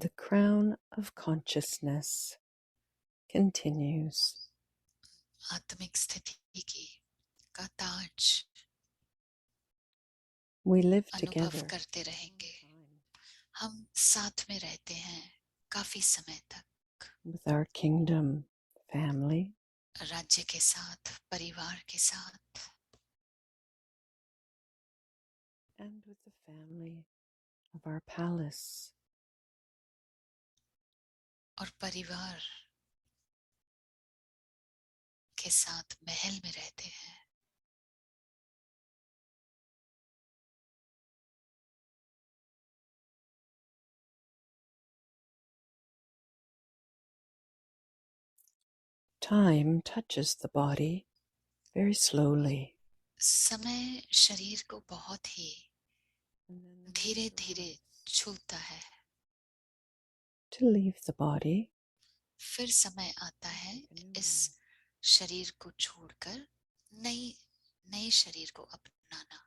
The crown of consciousness continues. आत्मिक स्थिति का ताज We live अनुभव together करते रहेंगे. हम साथ में रहते हैं काफी समय तक. with our kingdom family, राज्य के साथ, परिवार के साथ, and with the family of our palace. और परिवार के साथ महल में रहते हैं. Time touches the body very slowly. समय शरीर को बहुत ही धीरे धीरे छूता है. To leave the body, फिर समय आता है इस शरीर को छोड़कर नए शरीर को अपनाना.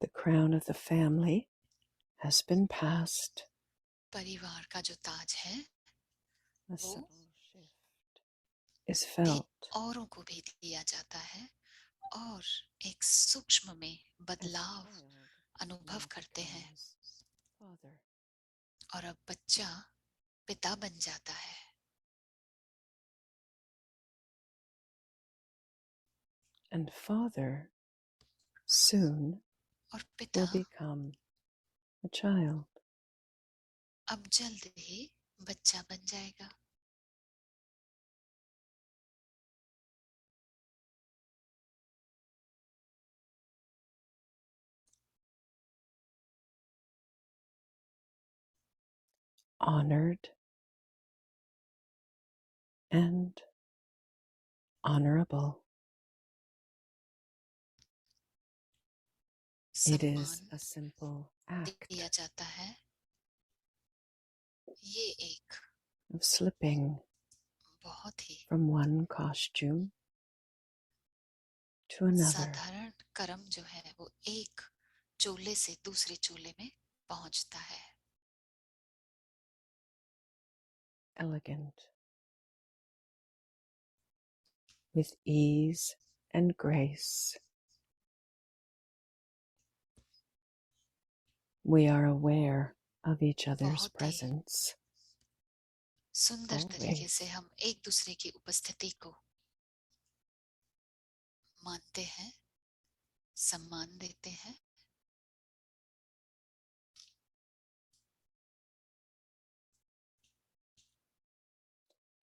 the crown of the family has been passed. परिवार का जो ताज है A वो subtle shift is felt. औरों को भी दिया जाता है और एक सूक्ष्म में बदलाव अनुभव करते हैं. Father. और अब बच्चा पिता बन जाता है. And father soon और पिता will become a child. अब जल्द ही बच्चा बन जाएगा. Honored and honorable. It is a simple act दिया जाता है. ये एक of slipping बहुत ही from one costume to another. साधारण कर्म जो है वो एक चोले से दूसरे चोले में पहुंचता है. Elegant, with ease and grace. We are aware of each other's बहुत ही presence. सुंदर तरीके Always. से हम एक दूसरे की उपस्थिति को मानते हैं, सम्मान देते हैं.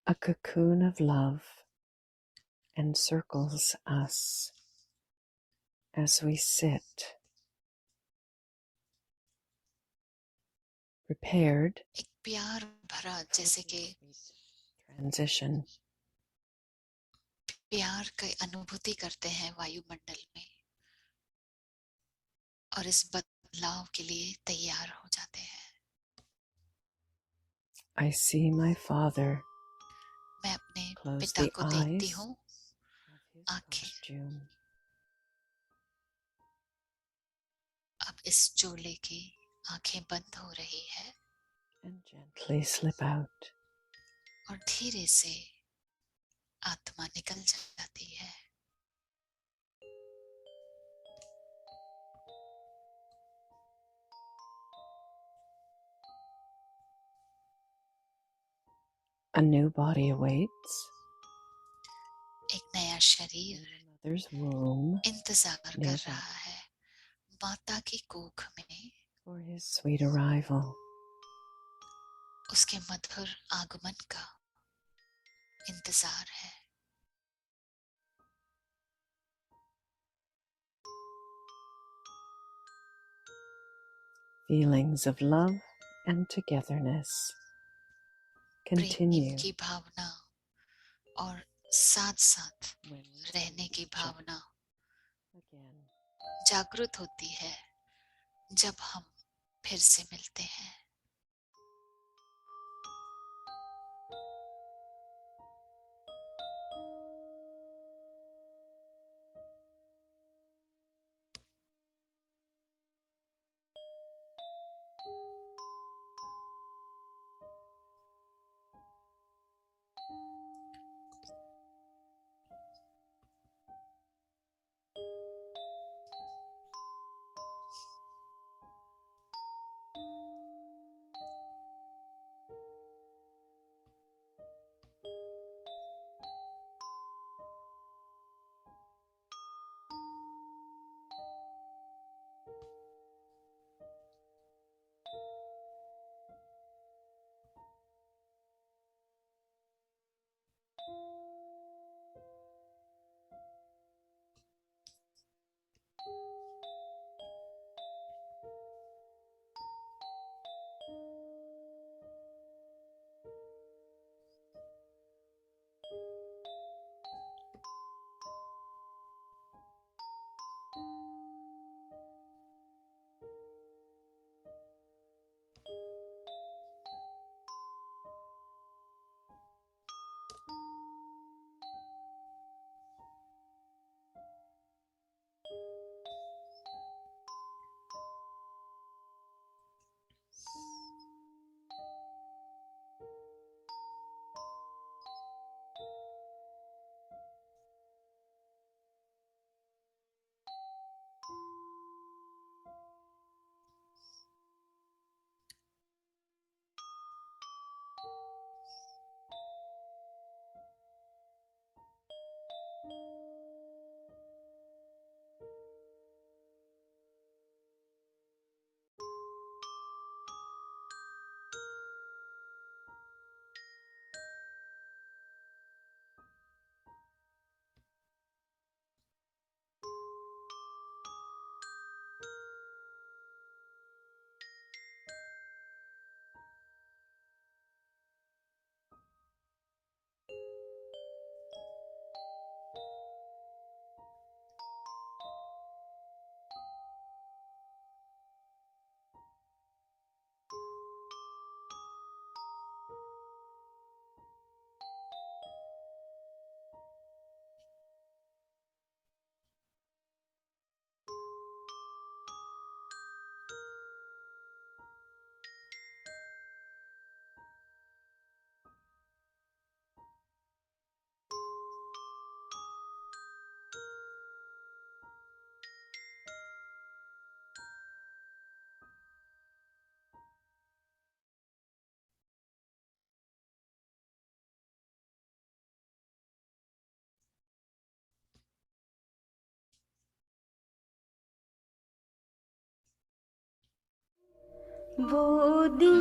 A cocoon of love encircles us as we sit, prepared एक प्यार भरा, जैसे कि transition. प्यार की अनुभूति करते हैं वायुमंडल में और इस बदलाव के लिए तैयार हो जाते हैं. I see my father मैं अपने close पिता the को देखती eyes हूँ. of his आंखें costume. अब इस चोले की आंखें बंद हो रही है And gently slip out. और धीरे से आत्मा निकल जाती है. A new body awaits एक नया शरीर in the mother's womb इंतजार कर nearby रहा है माता की कोख में for his sweet arrival. उसके मधुर आगमन का इंतजार है. Feelings of love and togetherness continue प्रेम की भावना और साथ साथ when we रहने see की each other भावना again. जागृत होती है जब हम फिर से मिलते हैं. वो दिन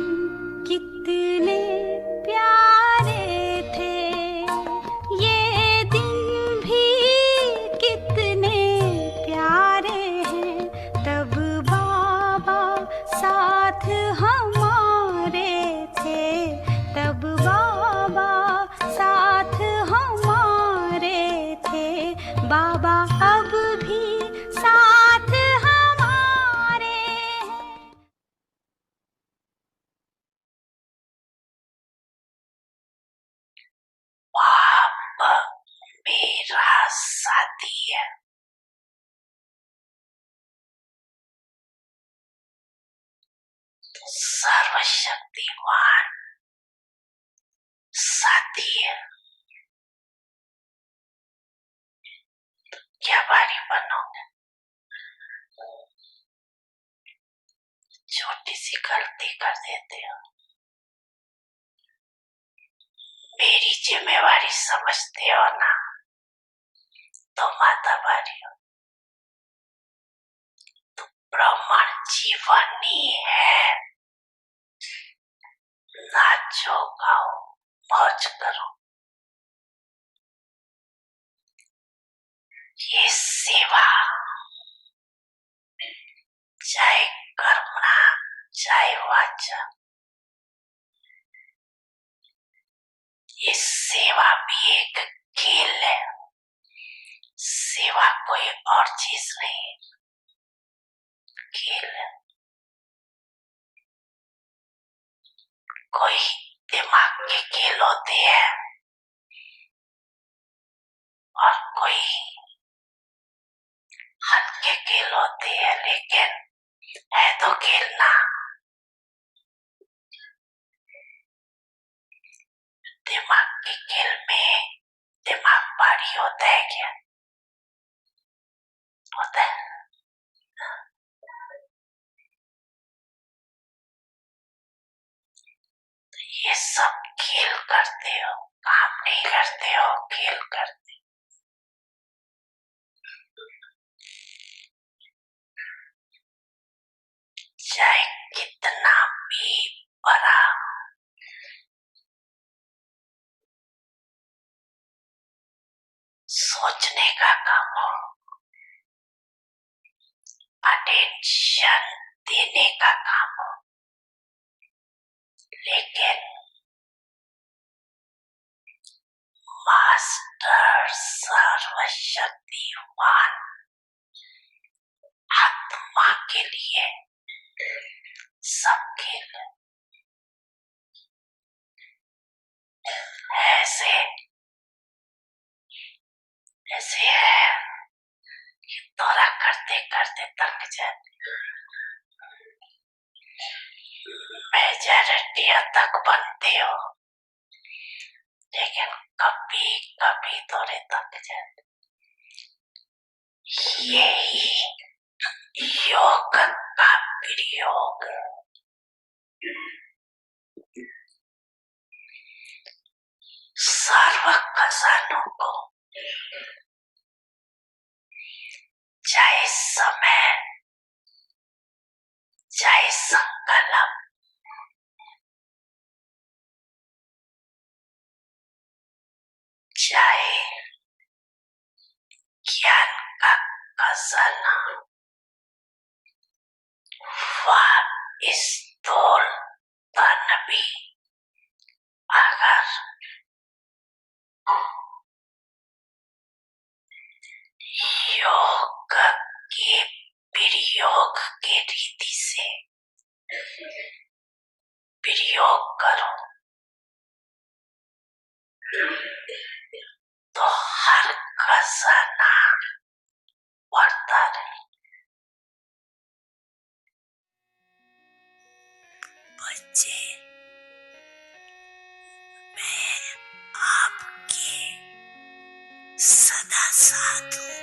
कितने प्यारे थे, ये दिन भी कितने प्यारे हैं। तब बाबा साथ हमारे थे, तब बाबा साथ हमारे थे। बाबा अब भी साथ हमारे हैं। बाबा मेरा साथी है, सर्वशक्तिमान साथी है। क्या बारी बनोगे? छोटी सी गलती कर देते हो, मेरी जिम्मेवारी समझते हो ना, तो माता बारी हो। तो ब्राह्मण जीवन ही है, नाचो गाओ मौज करो। ये सेवा चाहे कर्मणा चाहे वाचा, ये सेवा भी एक खेल है। सेवा कोई और चीज नहीं, खेल है। कोई दिमाग के खेल होते हैं और कोई हल्के खेल होते हैं, लेकिन है तो खेलना। दिमाग के खेल में दिमाग भारी होता है क्या? होता है। ये सब खेल करते हो, काम नहीं करते हो, खेल करते हो। चाहे कितना भी बड़ा सोचने का काम हो, अटेंशन देने का काम हो, लेकिन मास्टर सर्वशक्तिमान आत्मा के लिए सब खेल ऐसे ऐसे है कि दौरा करते करते थक जाते, मेजॉरिटी तक बनते हो, लेकिन कभी कभी दौरे थक जाते। यही योग का प्रयोग सर्व खजानों को, चाहे समय चाहे संकल्प, चाहे ज्ञान का खजाना, वह इस स्थूल तन भी अगर योग के प्रयोग के रीति से प्रयोग करो तो हर खजाना बढ़ता रहे। बच्चे, मैं आपके सदा साथ हूँ।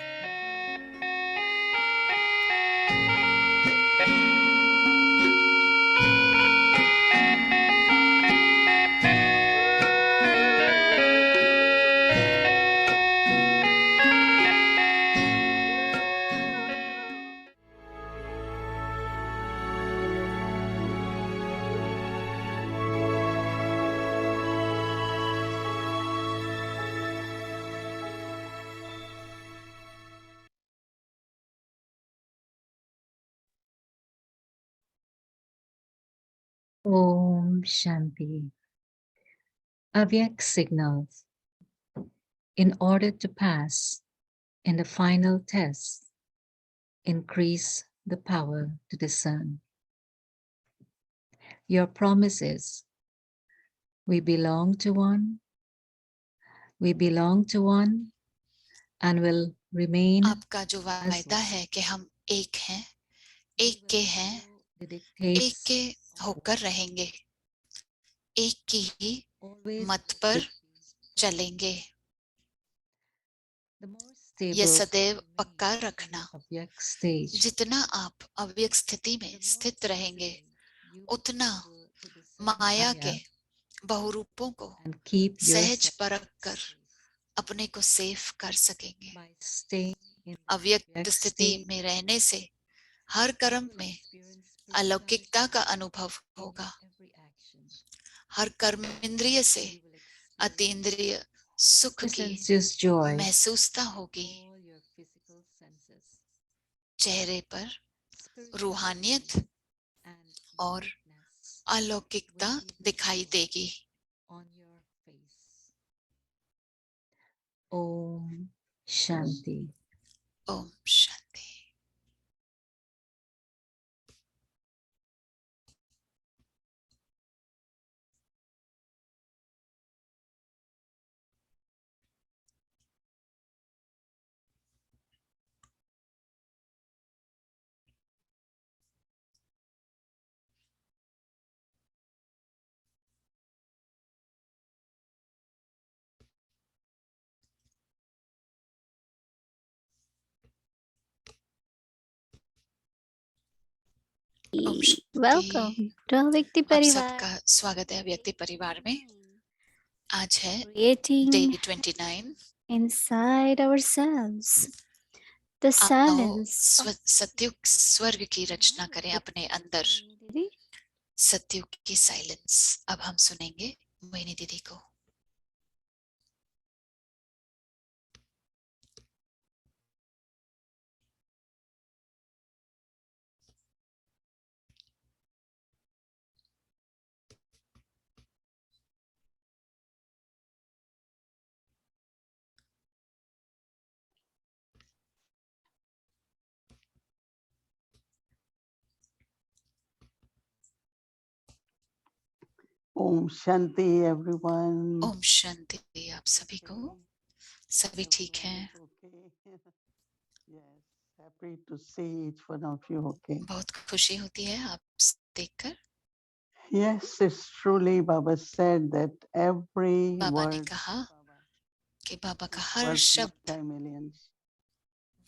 Om Shanti. Avyak signals. In order to pass in the final test, increase the power to discern. Your promise is, we belong to one and will remain आपका जो वायदा है कि हम एक हैं, एक के हैं, एक के होकर रहेंगे, एक की ही मत पर चलेंगे। यह सदैव पक्का रखना, जितना आप अव्यक्त स्थिति में स्थित रहेंगे, उतना माया के बहुरूपों को सहज परख कर अपने को सेफ कर सकेंगे। अव्यक्त स्थिति में रहने से हर कर्म में अलौकिकता का अनुभव होगा। हर कर्म इंद्रिय से अतीन्द्रिय सुख की महसूसता होगी। चेहरे पर रूहानियत और अलौकिकता दिखाई देगी। ओम शांति। ओम शांति। वेलकम टू अव्यक्ति आप परिवार। सबका स्वागत है अव्यक्ति परिवार में। आज है Creating day 29। inside ourselves the आओ silence सत्युग स्वर्ग की रचना करें अपने अंदर। दीदी। सत्युग की साइलेंस अब हम सुनेंगे मोहिनी दीदी को। ओम शांति एवरीवन। ओम शांति आप सभी को। सभी ठीक हैं? Happy to see each one of you. Okay. बहुत खुशी होती है आप देखकर। Yes, it's truly Baba said that every बाबा ने word कहा कि बाबा का हर शब्द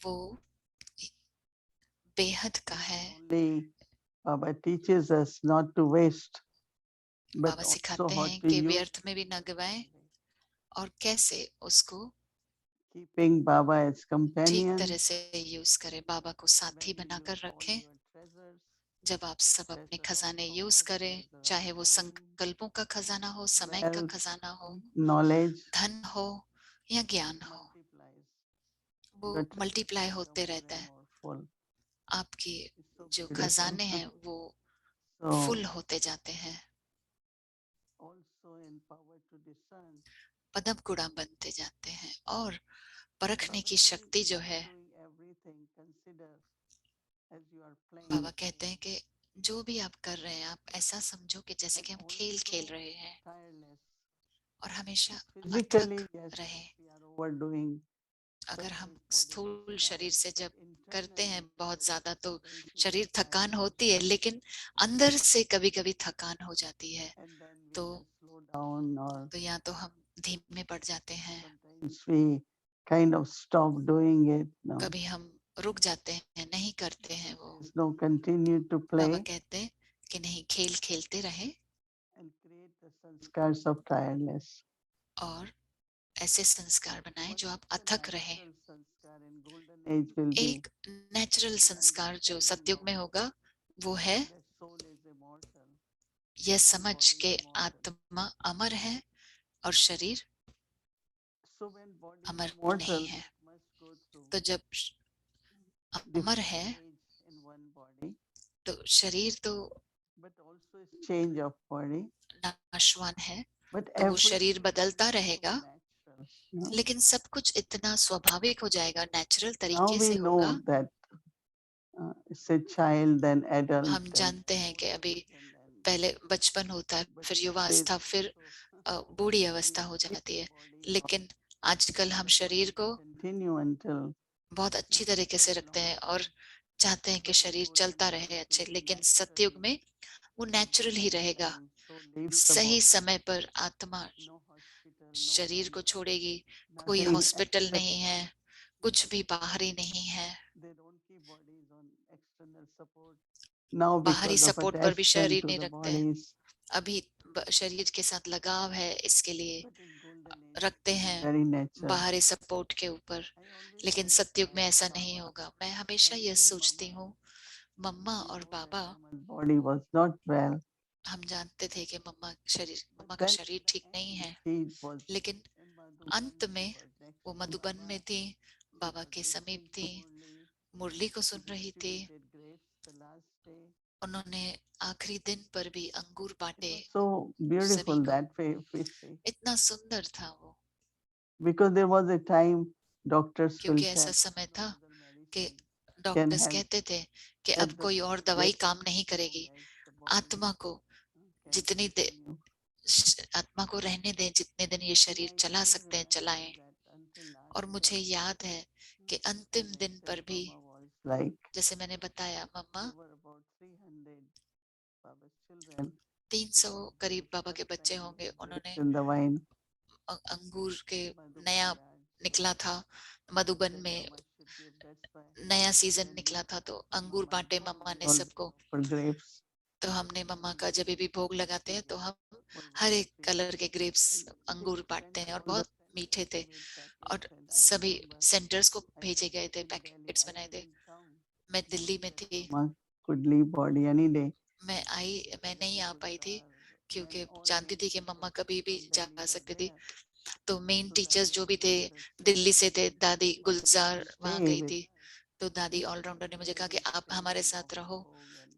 वो बेहद का है। Only Baba teaches us not to waste, but Baba also सिखाते how हैं to कि use, व्यर्थ में भी न गवाएं और कैसे उसको keeping Baba as ठीक companion. तरह से यूज करें, बाबा को साथी बनाकर रखें। जब आप सब अपने खजाने यूज करें, चाहे वो संकल्पों का खजाना हो, समय का खजाना हो, knowledge, धन हो या ज्ञान हो, वो मल्टीप्लाई होते रहता है। आपके जो खजाने हैं वो फुल होते जाते हैं, पदम गुड़ा बनते जाते हैं। और परखने की शक्ति जो है, बाबा कहते हैं कि जो भी आप कर रहे हैं, आप ऐसा समझो कि जैसे कि हम खेल खेल रहे हैं और हमेशा अथक रहे। अगर हम स्थूल शरीर से जब करते हैं बहुत ज्यादा तो शरीर थकान होती है, लेकिन अंदर से कभी कभी थकान हो जाती है तो या तो हम धीमे पड़ जाते हैं, कभी हम रुक जाते हैं, नहीं करते हैं वो। बाबा कहते हैं कि नहीं, खेल खेलते रहे और ऐसे संस्कार बनाएं जो आप अथक रहे। एक नेचुरल संस्कार जो सतयुग में होगा वो है यह समझ के आत्मा अमर है और शरीर अमर नहीं है। तो जब अमर है तो शरीर तो always change of body, नाशवान है, but तो वो everything शरीर बदलता is so रहेगा, natural, no? लेकिन सब कुछ इतना स्वाभाविक हो जाएगा, नेचुरल Now तरीके we से know होगा। that it's a child, then adult, हम then जानते हैं कि अभी and then पहले बचपन होता है, but फिर these युवावस्था, days फिर also बूढ़ी we अवस्था हो keep जाती है। the body लेकिन आजकल हम शरीर को continue until बहुत अच्छी तरीके से रखते हैं और चाहते हैं कि शरीर चलता रहे अच्छे, लेकिन सतयुग में वो नेचुरल ही रहेगा। so leaves the सही body, समय पर आत्मा no hospital, no शरीर को छोड़ेगी, कोई nothing हॉस्पिटल except नहीं है, कुछ भी बाहरी नहीं है। they don't keep bodies on external support. Now बाहरी because of सपोर्ट पर भी attachment शरीर to नहीं the रखते हैं। bodies, अभी शरीर के साथ लगाव है, इसके लिए but in golden age रखते it is हैं very natural. बाहरी सपोर्ट के ऊपर। I always लेकिन think सतयुग में about ऐसा Baba नहीं होगा। मैं हमेशा and यह even सोचती Mama. हूँ, मम्मा We और know that Baba, Mama's body was not well. हम जानते थे कि मम्मा But का then शरीर in the ठीक नहीं है, end, she was लेकिन in Madhuban, अंत में she was next वो to मधुबन Baba. में थी, She बाबा was के समीप listening थी, to Murli. मुरली को She सुन रही थी। distributed grapes the last day. उन्होंने आखिरी दिन पर भी अंगूर It बांटे was so सभी beautiful को। that way. इतना सुंदर था वो, Because there was a time doctors will क्योंकि tell ऐसा समय था no other कि medicine can डॉक्टर्स help. कहते थे कि Let अब the कोई और soul दवाई get काम नहीं as करेगी, long as the body आत्मा को can जितनी देर continue. आत्मा को रहने दें, जितने दिन ये And शरीर I चला still सकते हैं remember चलाएं। that until और last मुझे day, याद है कि अंतिम as I दिन पर said, भी, Mama was like, जैसे मैंने बताया, मम्मा there were about 300 Baba's children. 300 करीब बाबा के बच्चे होंगे। उन्होंने In the wine, अंगूर के Madhuban नया yard, so निकला था, they मधुबन said में Mama should give, that's why. नया सीजन Then निकला था, तो we, अंगूर Mama बांटे and मम्मा ने all सबको। for grapes. तो हमने मम्मा का जब भी भोग लगाते हैं तो हम was हर one एक of the- कलर के ग्रेप्स and it अंगूर is बांटते sent हैं, और to all बहुत the मीठे थे, with packets, और and I सभी remember सेंटर्स को I भेजे was गए थे, in Delhi. पैकेट्स I बनाए was थे। in town. मैं दिल्ली में That थी, Mama could leave body any day. मैं नहीं आ पाई थी, Then क्योंकि all जानती थी कि main मम्मा teachers कभी भी from जा Delhi were सकती थी। there. तो मेन So टीचर्स Dadi जो भी थे requested दिल्ली से थे, me दादी to गुलजार वहां stay गई with थी। तो दादी ऑलराउंडर ने मुझे कहा कि आप हमारे साथ रहो।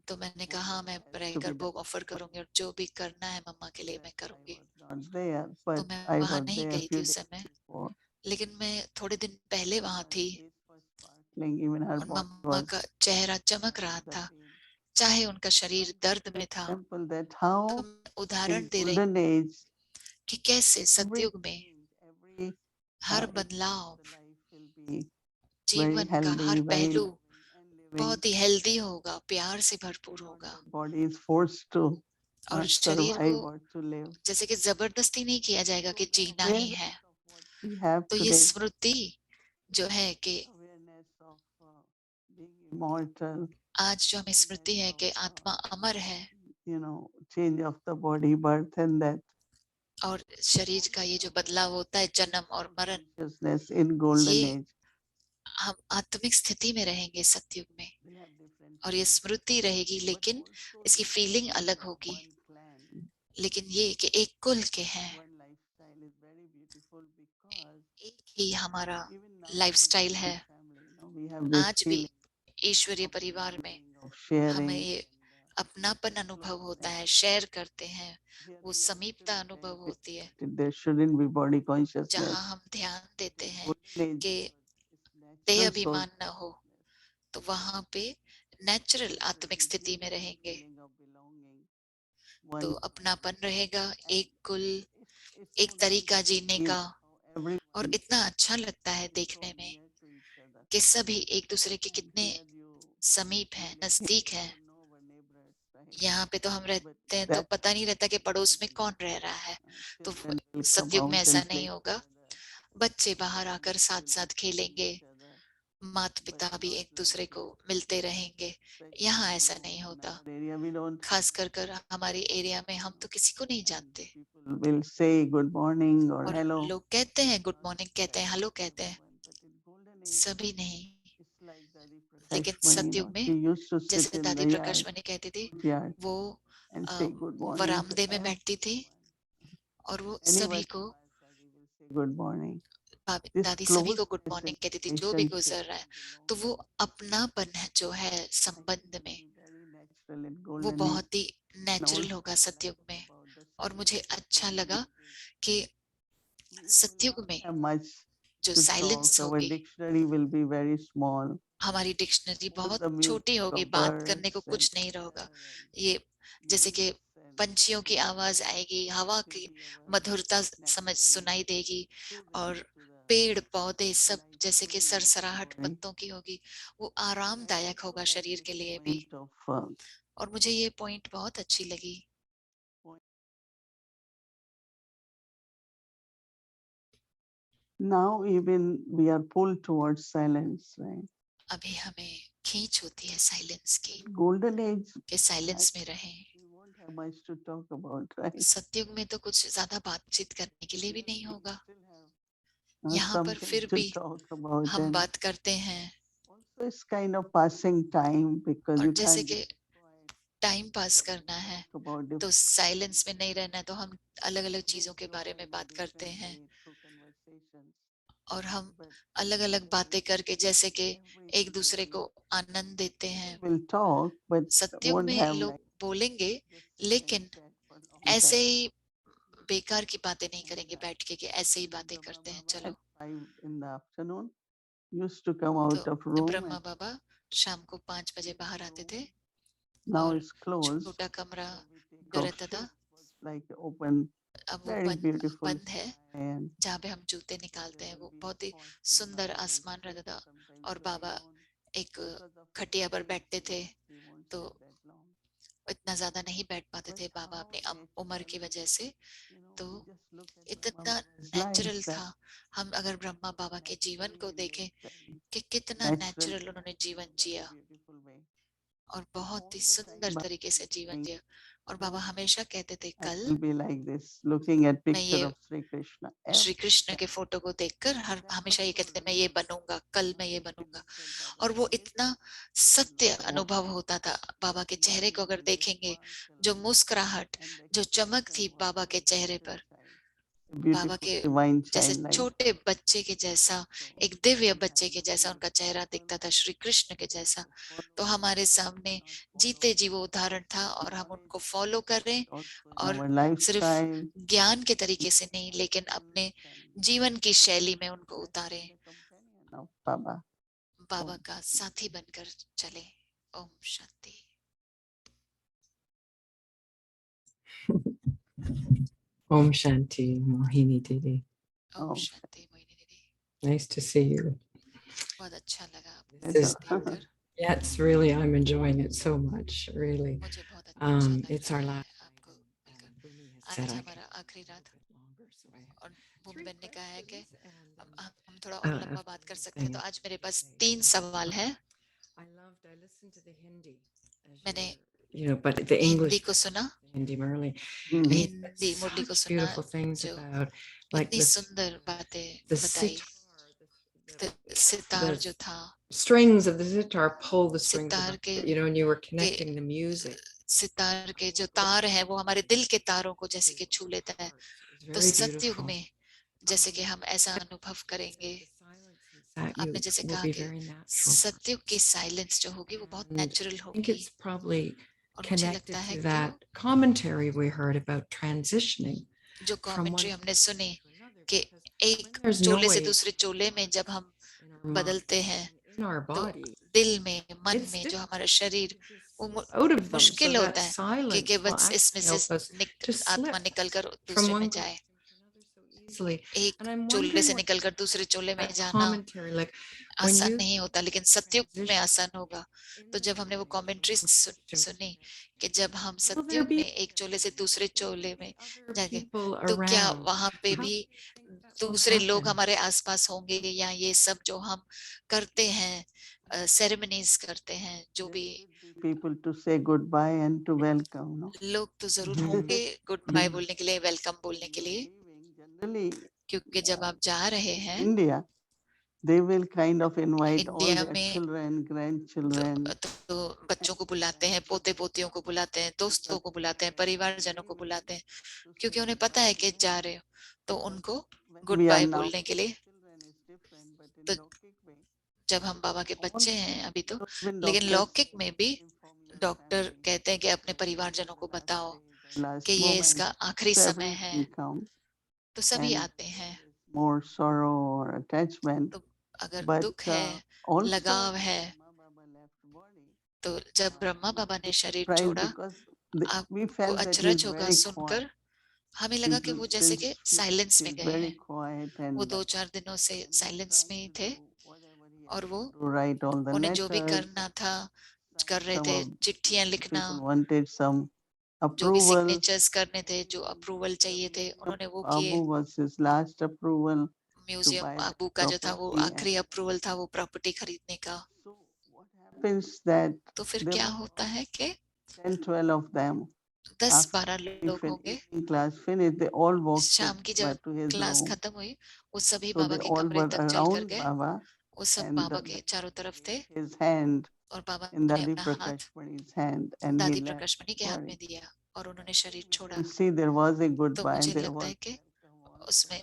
तो मैंने कहा हाँ, मैं रहकर भोग ऑफर करूंगी और जो भी करना है मम्मा के लिए मैं I करूंगी। was not there, तो but मैं I वहां was नहीं there गई थी few उस days समय, before. लेकिन मैं थोड़े दिन पहले वहां Mama's थी, face was sparkling, even her और body मम्मा was का चेहरा चमक रहा the था, pain. चाहे उनका शरीर I'm दर्द giving में था। example that तो how मैं उदाहरण in दे रही golden age कि कैसे every सतयुग में change, every her area of बदलाव, the life will be very जीवन का healthy, हर very पहलू loving and living. बहुत ही हेल्दी होगा, प्यार से भरपूर Not होगा। that body is forced to और शरीर survive को or to live. जैसे कि जबरदस्ती नहीं किया जाएगा कि जीना ही Awareness है। of what we have तो ये today, स्मृति जो है कि awareness of being immortal, आज जो हमें स्मृति है कि आत्मा अमर है, change of the body, birth and death. और शरीर का ये जो बदलाव होता है, जन्म और मरण, Consciousness in golden ये age. हम आत्मिक स्थिति में रहेंगे सतयुग में, We'll have different और ये feelings. स्मृति रहेगी, But लेकिन also इसकी this फीलिंग being अलग of होगी। one clan, लेकिन ये कि एक कुल के हैं, one lifestyle is very beautiful because एक ही हमारा even now लाइफस्टाइल in है। the family, we have this आज भी feeling ईश्वरीय of परिवार में belonging, of sharing. हमें ये अपनापन अनुभव होता है, शेयर करते हैं, Here वो we are समीपता still अनुभव very होती है, disconnected. There shouldn't be body consciousness. जहाँ हम ध्यान देते हैं Golden age कि is देह natural soul अभिमान न हो, तो वहां पे नेचुरल आत्मिक स्थिति में रहेंगे, feeling of belonging. तो One अपनापन रहेगा, एक कुल, it's एक so तरीका nice to जीने see का। how everyone और इतना अच्छा लगता है is देखने so में near to each other. कि सभी एक दूसरे के And कितने here you समीप हैं, live नजदीक here, हैं। we don't know our neighbors, right? यहाँ पे तो हम But रहते हैं तो that पता नहीं रहता कि पड़ोस में कौन रह रहा है। तो children will come सतयुग में out ऐसा and play नहीं होगा, together. बच्चे बाहर आकर साथ Children साथ will खेलेंगे, see each other. माता पिता But भी not एक दूसरे like को this. मिलते रहेंगे। Especially यहाँ we ऐसा know नहीं in होता, our area we don't खास कर हमारे एरिया में हम तो किसी को नहीं and जानते, people will say good morning or और hello. लोग कहते हैं गुड Not मॉर्निंग, कहते हैं that हेलो, कहते हैं, everyone, but in golden age सभी नहीं। it's like Dadi लेकिन Prakashmani, सतयुग में she used to sit जैसे in दादी the प्रकाश yard, मणि कहती थी, yard वो and say good morning to वरामदे में बैठती थी everyone. और वो Anyone सभी को, who passed, Dadi will say good morning. दादी This दादी सभी को गुड closeness मॉर्निंग and कहती थी, जो भी relationship गुजर रहा है। and तो वो belonging, अपनापन है जो है I think संबंध will में, be very natural in वो golden age. बहुत ही नेचुरल होगा सतयुग में। और मुझे अच्छा लगा कि सतयुग में much जो to साइलेंस talk. Our होगी, dictionary will be very small. हमारी डिक्शनरी All बहुत the छोटी music होगी, of बात करने को birds कुछ and नहीं होगा। and ये जैसे कि leaves and पंछियों की आवाज आएगी, हवा की मधुरता समझ सुनाई देगी, और पेड़ पौधे सब जैसे कि सरसराहट पत्तों की होगी। वो आरामदायक होगा शरीर के लिए भी। point of और मुझे ये पॉइंट बहुत अच्छी लगी। now even we are pulled towards silence, right? अभी हमें खींच होती है साइलेंस की, Golden age, कि साइलेंस में रहें। we won't have much to talk about, right? सतयुग में तो कुछ ज्यादा बातचीत करने के लिए भी नहीं होगा। Still have यहाँ पर something फिर to भी talk about, हम and बात करते हैं। also it's kind of passing time because और you जैसे can't कि टाइम पास करना है talk about तो साइलेंस में नहीं रहना है, तो हम अलग अलग चीजों के बारे में बात करते हैं। और हम अलग अलग बातें करके जैसे कि एक दूसरे को आनंद देते हैं। will talk, but सतयुग won't में have लोग like बोलेंगे, just लेकिन chat for long ऐसे time. ही बेकार की बातें नहीं करेंगे बैठ के कि ऐसे ही बातें करते हैं चलो। At 5 in the afternoon, used to come तो out of room Brahma and बाबा शाम को 5 बजे बाहर आते थे now और it's closed. छोटा कमरा So we take जो off रहता था, shoes, like open, अब वो very beautiful बंद है। sky and जहाँ पे हम जूते निकालते हैं वो बहुत ही सुंदर आसमान रहता था। और बाबा एक खटिया पर बैठते थे, तो इतना ज्यादा नहीं बैठ पाते थे बाबा अपनी उम्र की वजह से। तो इतना नेचुरल था। हम अगर ब्रह्मा बाबा के जीवन को देखें कि कितना नेचुरल उन्होंने जीवन जिया और बहुत ही सुंदर तरीके से जीवन जिया। और बाबा हमेशा कहते थे कल will be like this, looking at मैं picture ये of Sri Krishna. Shri Krishna के फोटो को देखकर हमेशा ये कहते थे मैं ये बनूंगा, कल मैं ये बनूंगा। और वो इतना सत्य अनुभव होता था। बाबा के चेहरे को अगर देखेंगे, जो मुस्कुराहट, जो चमक थी बाबा के चेहरे पर, बाबा के divine जैसे child, like छोटे बच्चे के जैसा, एक दिव्य बच्चे के जैसा उनका चेहरा दिखता था, श्री कृष्ण के जैसा। तो हमारे सामने जीते जी वो उदाहरण था और हम उनको फॉलो कर रहे हैं। और our सिर्फ lifestyle. ज्ञान के तरीके से नहीं, लेकिन अपने जीवन की शैली में उनको उतारे, Of Baba. बाबा का साथी बनकर चले। Om Shanti. Om Shanti, Mohini Didi. ओम Oh. शांति मोहिनी दीदी, Nice to see you. बहुत अच्छा लगा आपको This is, देखकर। yeah, it's really, I'm enjoying it so much, really. मुझे बहुत अच्छा लग It's रहा our है last. आपको मिलकर। Bhumi has आज said I हमारा आखिरी रात, can go longer, so I have और भूमि 3 बहन ने कहा है कि questions and, हम थोड़ा और लंबा बात कर सकते हैं। तो thing आज मेरे to पास say. 3 सवाल है। I listened to the Hindi. as मैंने but the हिंदी English को सुना, Hindi Murli. Mhm. He Hindi said मुरली को such सुना, beautiful things जो about like इतनी this, सुंदर बातें the बताई। sitar, सितार the जो था, strings of the sitar pull the strings of sitar के and you were connecting the music. Sitar के जो तार हैं वो हमारे दिल के तारों को जैसे कि छू लेता है। तो Very सतयुग beautiful. में जैसे कि हम ऐसा अनुभव करेंगे। That आपने you जैसे will कहा be कि very natural. सतयुग की साइलेंस जो होगी वो बहुत And नेचुरल I think होगी। it's probably और मुझे connected लगता है to कि that commentary we heard about transitioning जो from one कमेंट्री हमने सुनी to another, कि because एक when there's चोले से noise दूसरे चोले में जब हम in our mind बदलते हैं, and in our तो body, दिल में, मन it's में, जो difficult हमारा शरीर, to just वो slip out of them. So मुश्किल that होता है silence कि will बस actually इसमें से help us to आत्मा slip निकल कर from दूसरे one में group जाए। to another so easily. एक And I'm चोले wondering से what निकलकर दूसरे चोले में that जाना commentary, like when आसान you नहीं होता, लेकिन सतयुग में transition आसान होगा। in तो the जब हमने वो noise of commentary one question सुनी कि जब हम will there सतयुग be में एक चोले से दूसरे चोले में other जाएंगे, people तो क्या around? वहां पे How भी do you think that will दूसरे लोग happen? हमारे आसपास होंगे, या ये सब जो हम करते हैं, सेरेमनीज करते हैं, जो भी People to say goodbye and to welcome, no? लोग तो जरूर Mhm. होंगे गुड बाय बोलने के लिए, वेलकम बोलने के लिए। Generally, क्योंकि जब आप जा रहे हैं India, they will kind of invite all India their में, children, grandchildren. तो बच्चों को बुलाते हैं, पोते पोतियों को बुलाते हैं, दोस्तों को बुलाते हैं, परिवारजनों को बुलाते हैं, क्योंकि उन्हें पता है कि जा रहे हो, तो उनको good We are bye now बोलने के लिए। children is different, but तो in Lokik way, जब हम बाबा के बच्चे हैं अभी तो, even लेकिन doctors लौकिक में भी inform you डॉक्टर कहते हैं कि अपने परिवारजनों को बताओ last कि ये moment, इसका आखिरी so समय है, everyone comes तो सभी and आते हैं। more sorrow or attachment, तो अगर but दुख है, also लगाव है, Brahma Baba left body, तो जब ब्रह्मा बाबा ने शरीर surprised छोड़ा, because we आपको felt that he अचरज is होगा very सुनकर, quiet. हमें He लगा कि वो जैसे कि साइलेंस में is गए very हैं। quiet वो and 2-4 दिनों से साइलेंस में ही थे whatever he और had वो to write all the उन्हें जो भी letters, करना था कर रहे some थे, of चिट्ठियां लिखना, people wanted some जो भी approval. सिग्नेचर्स करने थे, जो अप्रूवल चाहिए थे, उन्होंने वो किए। Abu was his last approval to museum buy the Abu का जो था वो property. आखिरी अप्रूवल था वो प्रॉपर्टी खरीदने का। So what happens that तो फिर there क्या were होता है कि 10-12 of them 10-12 after लोग होंगे, evening class finished, they all walked to शाम की Baba जब to his क्लास room. खत्म हुई, वो सभी So बाबा they के all कमरे were तक चल कर around गए, Baba वो सब and बाबा के चारों तरफ थे his hand और बाबा in ने Dadi अपना हाथ Prakash Mani's hand and he दादी left प्रकाश मणि के हाथ body. में दिया और उन्होंने शरीर You छोड़ा। can see there was a तो goodbye, मुझे there लगता was है कि उसमें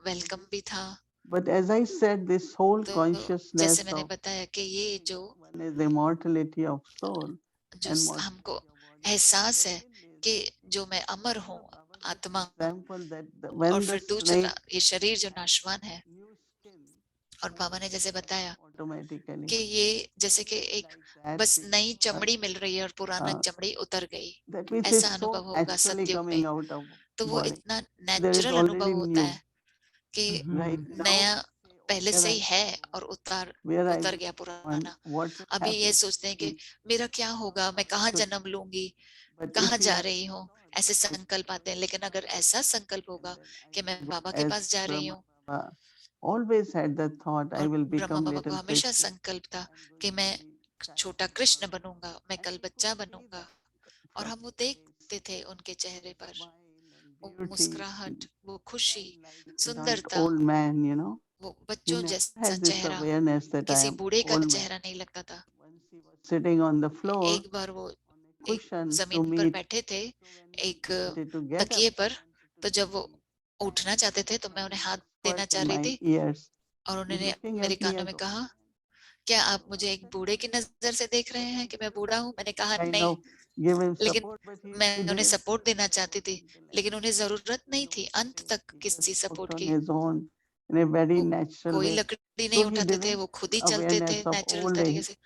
वेलकम भी था। but as I said, this whole तो consciousness जैसे मैंने of बताया कि ये जो one is immortality of soul जो and हमको mortality of body. एहसास है कि जो मैं अमर हूँ, आत्मा हूँ, Example that और when the फिर दूसरा snake ये शरीर जो नाशवान है, new skin और बाबा ने जैसे बताया automatically कि ये जैसे कि एक like that बस feeling, नई चमड़ी मिल रही है और पुराना चमड़ी उतर गई, that means ऐसा it's so अनुभव होगा naturally सत्युग coming में। out of तो वो body. इतना There is नेचुरल अनुभव already होता new है कि right now. नया पहले where से I ही है और where I उतर गया on पुराना। what will अभी ये happen. सोचते हैं कि मेरा क्या होगा, मैं कहाँ जन्म लूंगी, But कहाँ if you जा have रही हूँ, ऐसे संकल्प आते हैं। लेकिन अगर ऐसा संकल्प होगा कि मैं बाबा के as पास जा रही Brahma हूँ, Baba always had the thought, I और will ब्रह्मा become बाबा को little हमेशा Krishna. संकल्प था कि मैं छोटा कृष्ण बनूंगा, मैं कल बच्चा बनूंगा। और हम वो देखते थे उनके चेहरे पर, वो मुस्कुराहट, वो खुशी, सुंदरता, Old man, you know, वो he बच्चों never जैसा had this चेहरा, awareness that I किसी am बूढ़े का old man. चेहरा नहीं लगता था। Once he was sitting on the floor एक बार वो on a एक cushion to जमीन पर meet. बैठे थे, एक wanted to get up, तकिए पर, तो जब वो उठना चाहते थे तो मैं उन्हें हाथ देना whispered चाह in रही my थी ears, और he's उन्होंने looking मेरे at me कानों as में old कहा, man. क्या आप मुझे एक बूढ़े की नजर से देख रहे हैं कि मैं बूढ़ा हूँ? मैंने कहा Kind नहीं, of give him लेकिन support, but he मैं उन्हें didn't सपोर्ट need देना चाहती support थी, until लेकिन end. उन्हें जरूरत नहीं थी अंत तक He किसी just walked सपोर्ट on की। his own in a very वो natural कोई way. लकड़ी नहीं So he उठाते थे, didn't वो खुद ही have चलते थे awareness of नेचुरल old तरीके age. से।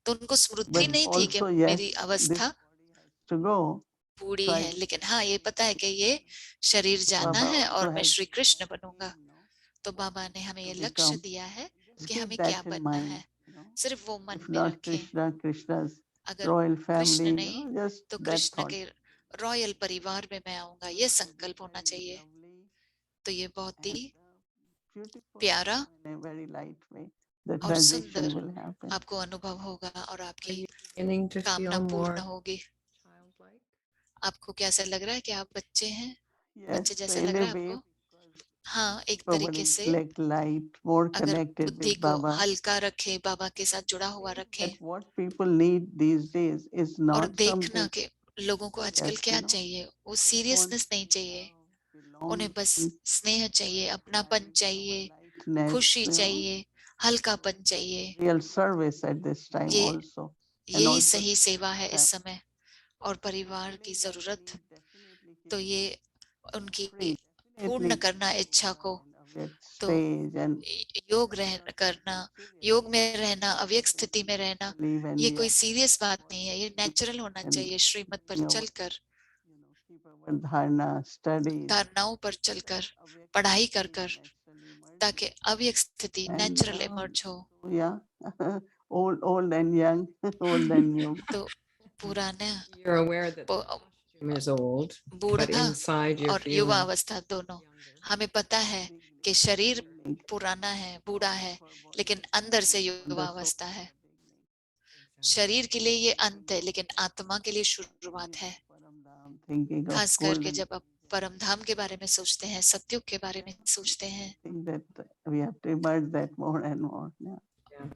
तो उनको स्मृति But नहीं थी कि also, yes, मेरी this अवस्था body has to go. Burhi So I है, लेकिन हाँ ये पता है कि ये शरीर जाना Baba है also और मैं has श्री कृष्ण बनूंगा। you know, तो बाबा ने हमें ये to लक्ष्य become. दिया है Just कि keep हमें क्या that in बनना mind. है, You know, सिर्फ वो मन if में not रखें। Krishna, Krishna's अगर royal कृष्ण family, you नहीं know, just तो that कृष्ण thought. के रॉयल परिवार में मैं आऊंगा, ये संकल्प होना चाहिए। तो ये बहुत ही Beautiful प्यारा in a very light way. The और transition सुंदर will happen. आपको अनुभव होगा और Are आपकी you beginning to कामना feel पूर्ण more होगी। childlike? आपको कैसा लग रहा है कि आप बच्चे हैं, बच्चे Yes, जैसे in लग a रहा है way, आपको? हाँ, एक our तरीके से intellect light, more अगर connected बुद्धि with को Baba. हल्का रखे, बाबा के साथ जुड़ा हुआ रखें, That what people need these days is और not देखना something कि लोगों को आजकल serious, क्या you know. चाहिए। वो They want सीरियसनेस नहीं चाहिए, उन्हें बस belonging, स्नेह चाहिए, अपनापन चाहिए, lightness, खुशी you know, चाहिए, हल्कापन चाहिए। real service at this time ये also. And यही also सही सेवा है इस family. समय, और परिवार की जरूरत। तो ये उनकी Free, पूर्ण definitely करना इच्छा को, at तो stage and योग करना, योग में रहना, अव्यक्त स्थिति में रहना, when ये we कोई are सीरियस बात नहीं है, ये नेचुरल होना and चाहिए। श्रीमत पर you know, चलकर, keep our dharna, studies, धारणाओं पर चलकर, पढ़ाई कर कर, naturally emerge. ताकि अव्यक्त स्थिति And नेचुरल इमर्ज हो। yeah, old and young, old and new. तो पुराना, You're aware that the costume is old, but बूढ़ा inside you're और युवा feeling अवस्था दोनों, younger. हमें पता है कि शरीर पुराना है, बूढ़ा है, लेकिन अंदर से युवा अवस्था है। शरीर के लिए ये अंत है, लेकिन आत्मा के लिए शुरुआत है। Thinking of खास करके golden, जब आप परम धाम के बारे में सोचते हैं, सत्युग के बारे में सोचते हैं, think that we have to emerge that more and more. Yeah.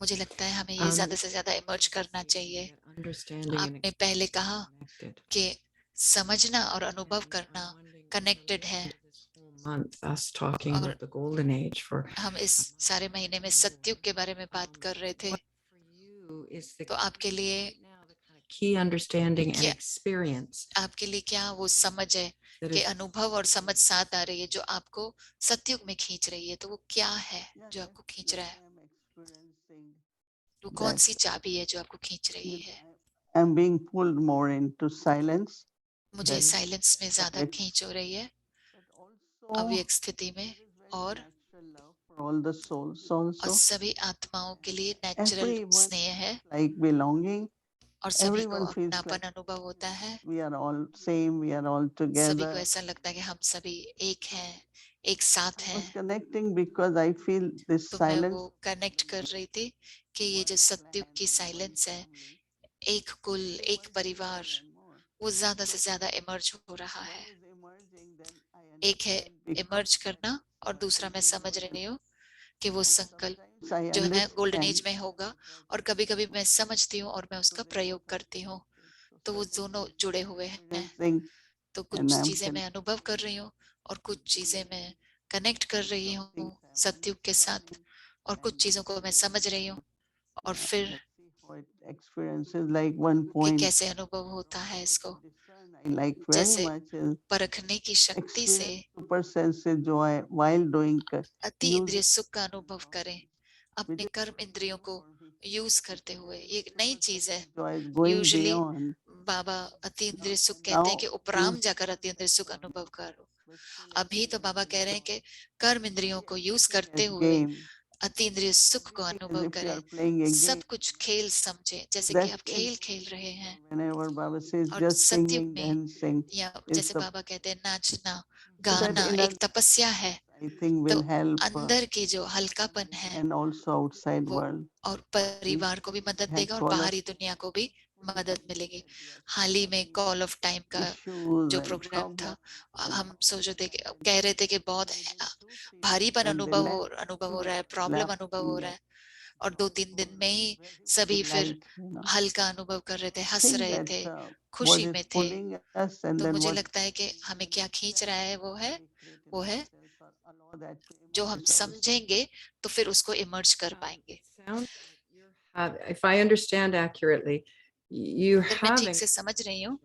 मुझे लगता है हमें ये ज्यादा से ज्यादा इमर्ज करना चाहिए। आपने पहले कहा कि समझना और अनुभव करना कनेक्टेड है, और हम इस सारे महीने में सत्युग के बारे में बात कर रहे थे। तो आपके लिए key understanding and क्या- experience आपके लिए क्या वो समझ है that कि is अनुभव और समझ साथ आ रही है जो आपको सतयुग में खींच रही है? तो वो क्या है Yeah, जो आपको that's खींच रहा है? what I'm experiencing. वो कौन That सी चाबी है जो आपको खींच रही you know, है? I'm being pulled more into silence. मुझे That साइलेंस में ज्यादा correct. खींच हो रही है But also अव्यक्त स्थिति में, there is very और natural love for all the souls और also. सभी आत्माओं के लिए नेचुरल Everyone स्नेह है like belonging. और सभी को Everyone feels अपनापन like अनुभव होता है। we are all same, we are all सभी को together. ऐसा लगता है कि हम सभी एक हैं, एक साथ I was हैं। connecting because I feel this तो मैं silence. वो कनेक्ट कर रही थी कि ये जो सत्युग की साइलेंस है, एक कुल, एक परिवार, वो ज्यादा से ज्यादा इमर्ज हो रहा है। एक है इमर्ज करना और दूसरा मैं समझ रही हूँ कि वो संकल्प जो है गोल्डन एज में होगा, और कभी कभी मैं समझती हूँ और मैं उसका प्रयोग करती हूँ, तो वो दोनों जुड़े हुए हैं। तो कुछ चीजें मैं अनुभव कर रही हूँ और कुछ चीजें मैं कनेक्ट कर रही हूँ सत्युग के साथ, और कुछ चीजों को मैं समझ रही हूँ, और फिर experiences like one कि point कैसे अनुभव होता है इसको I like very जैसे much is परखने की शक्ति से experience super sense joy while doing अति use इंद्रिय सुख का अनुभव करें अपने कर्म इंद्रियों को यूज करते हुए। ये एक नई चीज है। joy is going usually beyond. बाबा अति इंद्रिय सुख कहते हैं कि Now उपराम जाकर अति इंद्रिय सुख अनुभव करो। अभी तो बाबा कह रहे हैं कि कर्म इंद्रियों को यूज करते हुए game अति इंद्रिय सुख को as अनुभव if you are करें। playing a सब game. कुछ खेल समझे, जैसे कि आप That is खेल खेल रहे हैं। whenever Baba says और just सत्युग singing, में dancing या is जैसे the बाबा कहते हैं नाचना, so that गाना inner एक तपस्या है। I think तो will help अंदर की जो हल्कापन है and also outside वो world. और परिवार को भी मदद had देगा और call बाहरी दुनिया को भी मदद मिलेगी। हाल ही में कॉल ऑफ टाइम का issues जो and प्रोग्राम था, problems हम सोच रहे थे कि कह रहे थे कि बहुत भारीपन and they अनुभव हो रहा है, प्रॉब्लम अनुभव हो रहा है, और 2-3 दिन में ही सभी फिर light, you know. हल्का अनुभव कर रहे थे, हंस Think रहे that थे, what खुशी is में थे। pulling us and तो then मुझे what लगता है कि हमें क्या खींच रहा है वो है ourselves or allow that to जो हम immerse ourselves. समझेंगे तो फिर उसको इमर्ज कर पाएंगे। if I understand accurately, you अगर मैं have ठीक से समझ रही हूँ,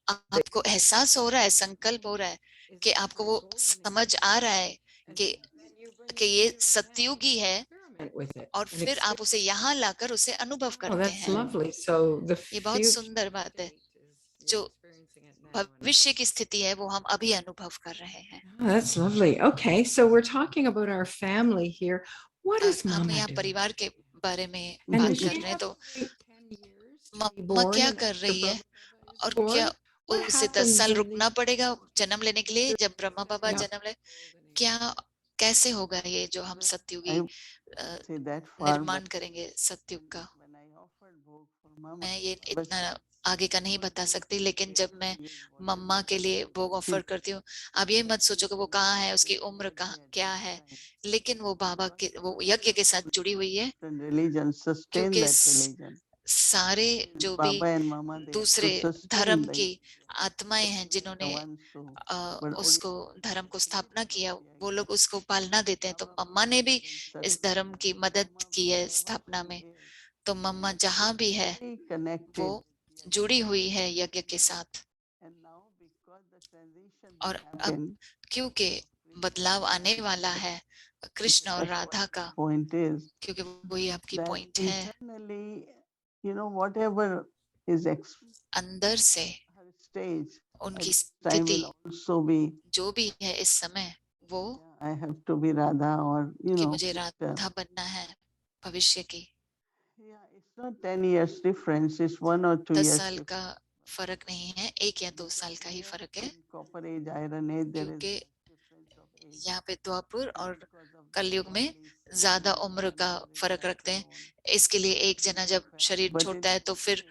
आपको एहसास हो रहा है, संकल्प हो रहा है कि आपको वो समझ आ रहा है कि ये सत्युगी है, with it. और फिर आप उसे यहाँ लाकर उसे अनुभव Oh, करते that's हैं। lovely. So the ये बहुत future सुंदर बात है। state is जो you're experiencing it now. भविष्य की स्थिति है वो हम अभी अनुभव कर रहे हैं। Oh, that's lovely. Okay, so we're talking about our family here. What is हम Mama यहाँ doing? परिवार के बारे में And बात does कर she रहे हैं। have तो to wait 10 years to be mamma born क्या and कर after रही है, Brahma Baba is और born? क्या What उसे 10 happens साल in रुकना the पड़ेगा जन्म लेने के लिए जब ब्रह्मा बाबा Yeah. जन्म ले? क्या कैसे होगा ये जो हम सत्युगी I say that far, निर्माण but करेंगे सत्युग का? when I offered bhog for Mama, मैं ये Baba इतना said, आगे का नहीं बता सकती, लेकिन जब मैं मम्मा के लिए भोग ऑफर करती हूँ, आप ये मत सोचो कि वो कहाँ है, उसकी उम्र कहाँ क्या है, लेकिन वो बाबा के वो यज्ञ के साथ जुड़ी हुई है, religion sustain क्योंकि that religion. सारे जो भी Baba and Mama, they have to दूसरे sustain धर्म the की आत्माएं हैं the जिन्होंने ones who were उसको धर्म को स्थापना किया, वो लोग उसको पालना देते हैं। तो मम्मा ने भी इस धर्म की मदद की है स्थापना में। तो मम्मा जहाँ भी है very connected. वो जुड़ी हुई है यज्ञ के साथ। And now because the transition और will अब happen, क्योंकि बदलाव आने वाला है कृष्ण और that's राधा what का, the point is क्योंकि वही आपकी that पॉइंट है, internally, you know, whatever is अंदर से her stage at उनकी this time स्थिति will also be, जो भी है इस समय, वो I have to be Radha or, you कि know, मुझे future. राधा बनना है भविष्य की। Yeah, it's not 10 years difference, it's 1 or 2 10 years साल difference. का फर्क नहीं है, 1 या 2 साल का ही फर्क है, In Copper age, Iron age, there is क्योंकि difference of age. यहाँ पे द्वापुर और Because of कलयुग that, में one is ज्यादा alone, उम्र का another is फर्क left रखते हैं। alone. इसके लिए एक जना जब शरीर But छोड़ता in है तो फिर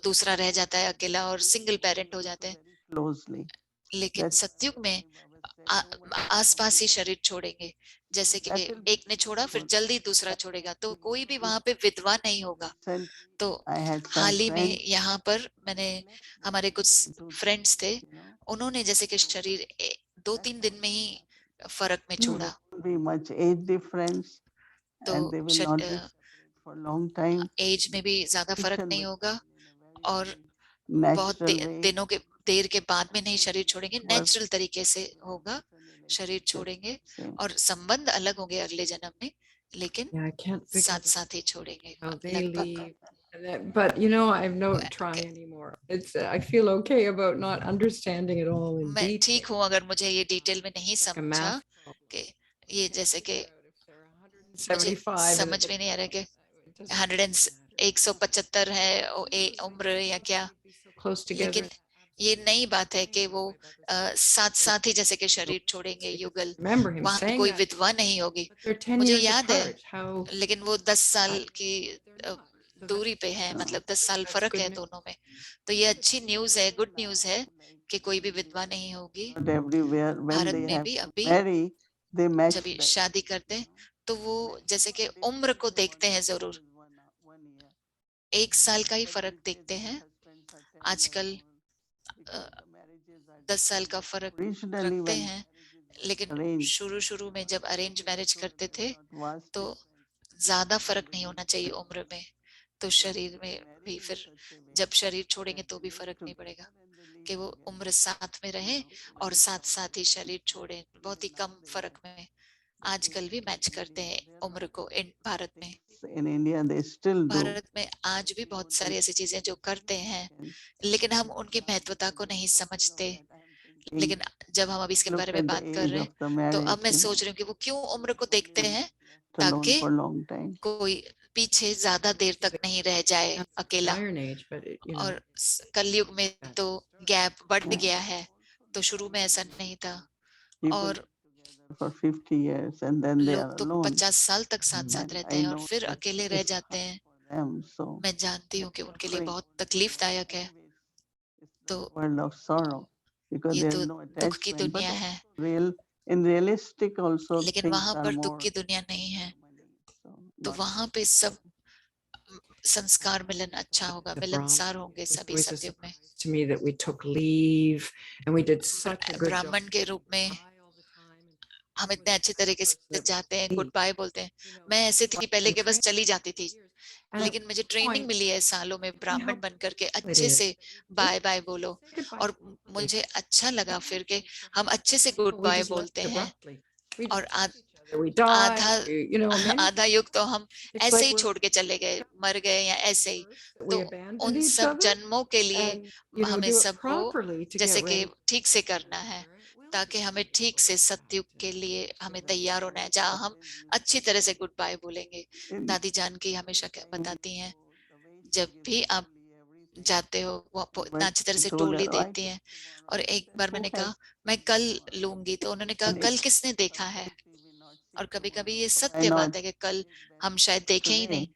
दूसरा रह जाता है अकेला और सिंगल पेरेंट हो जाते हैं। very closely. लेकिन That's सत्युग में Baba said, no one can आसपास ही do that. शरीर छोड़ेंगे, जैसे कि That will एक ने छोड़ा फिर beautiful. जल्दी दूसरा छोड़ेगा, तो कोई भी वहां पे विधवा नहीं होगा। Recently, तो I had some हाल ही में friends, यहाँ पर मैंने हमारे कुछ two, फ्रेंड्स थे, you know, उन्होंने जैसे कि शरीर 2-3 दिन में ही फर्क में छोड़ा। won't be much age difference तो and they will not be separate for long time. Age में भी ज्यादा फरक नहीं होगा और बहुत natural way. दिनों के देर के बाद में नहीं शरीर छोड़ेंगे, नेचुरल तरीके से होगा, शरीर छोड़ेंगे Same. और संबंध अलग होंगे अगले जन्म में, लेकिन Yeah, I can't figure साथ that साथ ही छोड़ेंगे how they लगभग। leave. But you know, I don't try Okay. anymore. It's I feel okay about not understanding it all in मैं detail. ठीक हूँ अगर मुझे ये डिटेल में नहीं Like a समझा math problem. कि ये Can't जैसे कि figure out if they're 175 मुझे and समझ it में नहीं आ रहा कि it doesn't 100 matter. 175 है उम्र या क्या, Be so close together. लेकिन ये नई बात है कि वो साथ साथ ही जैसे कि शरीर छोड़ेंगे युगल, Remember him वहां पे saying कोई that. विधवा नहीं होगी। But they're 10 मुझे years याद है, apart. How लेकिन वो 10 साल की they're not. So दूरी पे है, मतलब 10 साल that's फर्क good है news. दोनों में। तो ये अच्छी न्यूज है, गुड न्यूज है कि कोई भी विधवा नहीं होगी। Not everywhere when Bharat they में have भी to अभी marry, they match जब ये that. शादी करते हैं तो वो जैसे कि उम्र को देखते हैं, जरूर 1 साल का ही फर्क देखते हैं। आजकल 10 साल का फर्क Originally रखते when हैं, लेकिन arranged, शुरू में जब अरेंज मैरिज करते थे vast तो ज्यादा फर्क नहीं होना चाहिए उम्र में, तो शरीर में भी फिर जब शरीर छोड़ेंगे तो भी फर्क नहीं पड़ेगा कि वो उम्र साथ में रहे और साथ साथ ही शरीर छोड़े, बहुत ही कम फर्क में। आजकल भी मैच करते हैं उम्र को भारत में। in India they still do. Bharat में आज भी बहुत सारी ऐसी चीजें जो करते हैं, लेकिन हम उनकी महत्वता को नहीं समझते। लेकिन जब हम अभी इसके Look बारे में at the बात कर age रहे of the हैं, तो marriage, अब मैं you know, सोच रही हूँ कि वो क्यों उम्र को देखते हैं, alone ताकि for a long time. कोई पीछे ज्यादा देर तक नहीं रह जाए अकेला। Iron Age, but it, you know, और कलयुग में तो गैप बढ़ गया है, तो शुरू में ऐसा नहीं था। People और live together for 50 years and then they are लोग तो alone. 50 साल तक साथ साथ And रहते I हैं और know फिर that अकेले रह it's जाते hard हैं। for them, so मैं जानती हूँ कि उनके लिए suffering. बहुत तकलीफदायक है। It's तो the world of sorrow because ये there तो is no दुख की attachment. But दुनिया है, real, in realistic also लेकिन things वहां are पर दुख more की दुनिया नहीं है। so तो not वहां पे सब संस्कार मिलन अच्छा होगा, the मिलनसार Brahmin. होंगे It was सभी always a सतयुग में। surprise to me that we took leave and we did such a good job. ब्राह्मण के रूप में Bye all the time. And हम it इतने was अच्छे तरीके से that जाते हैं, we, गुड बाय बोलते हैं। you know, मैं ऐसे थी पहले के बस trained चली जाती थी, and लेकिन मुझे ट्रेनिंग point मिली है सालों में how ब्राह्मण बन करके it अच्छे is से that we बाय बाय बोलो। say goodbye और properly. मुझे अच्छा लगा फिर के हम अच्छे से So good we bye just left बोलते हैं। abruptly. We और just left each other. We died. आधा You know, many आधा युग तो हम it's ऐसे like ही we're छोड़ के चले गए, मर गए या ऐसे ही। that तो we abandoned उन each सब other जन्मों के लिए and you know हमें do it सबको properly to जैसे get कि ready ठीक से करना है, ताकि हमें ठीक से सतयुग के लिए हमें तैयार होना है, जहाँ हम अच्छी तरह से गुड बाय बोलेंगे। दादी जान की हमेशा बताती हैं, जब भी आप जाते हो वो आपको इतना अच्छी तरह से टोली देती हैं। और एक बार मैंने कहा मैं कल लूंगी, तो उन्होंने कहा कल किसने देखा है। और कभी कभी ये सत्य बात है कि कल हम शायद देखें ही नहीं,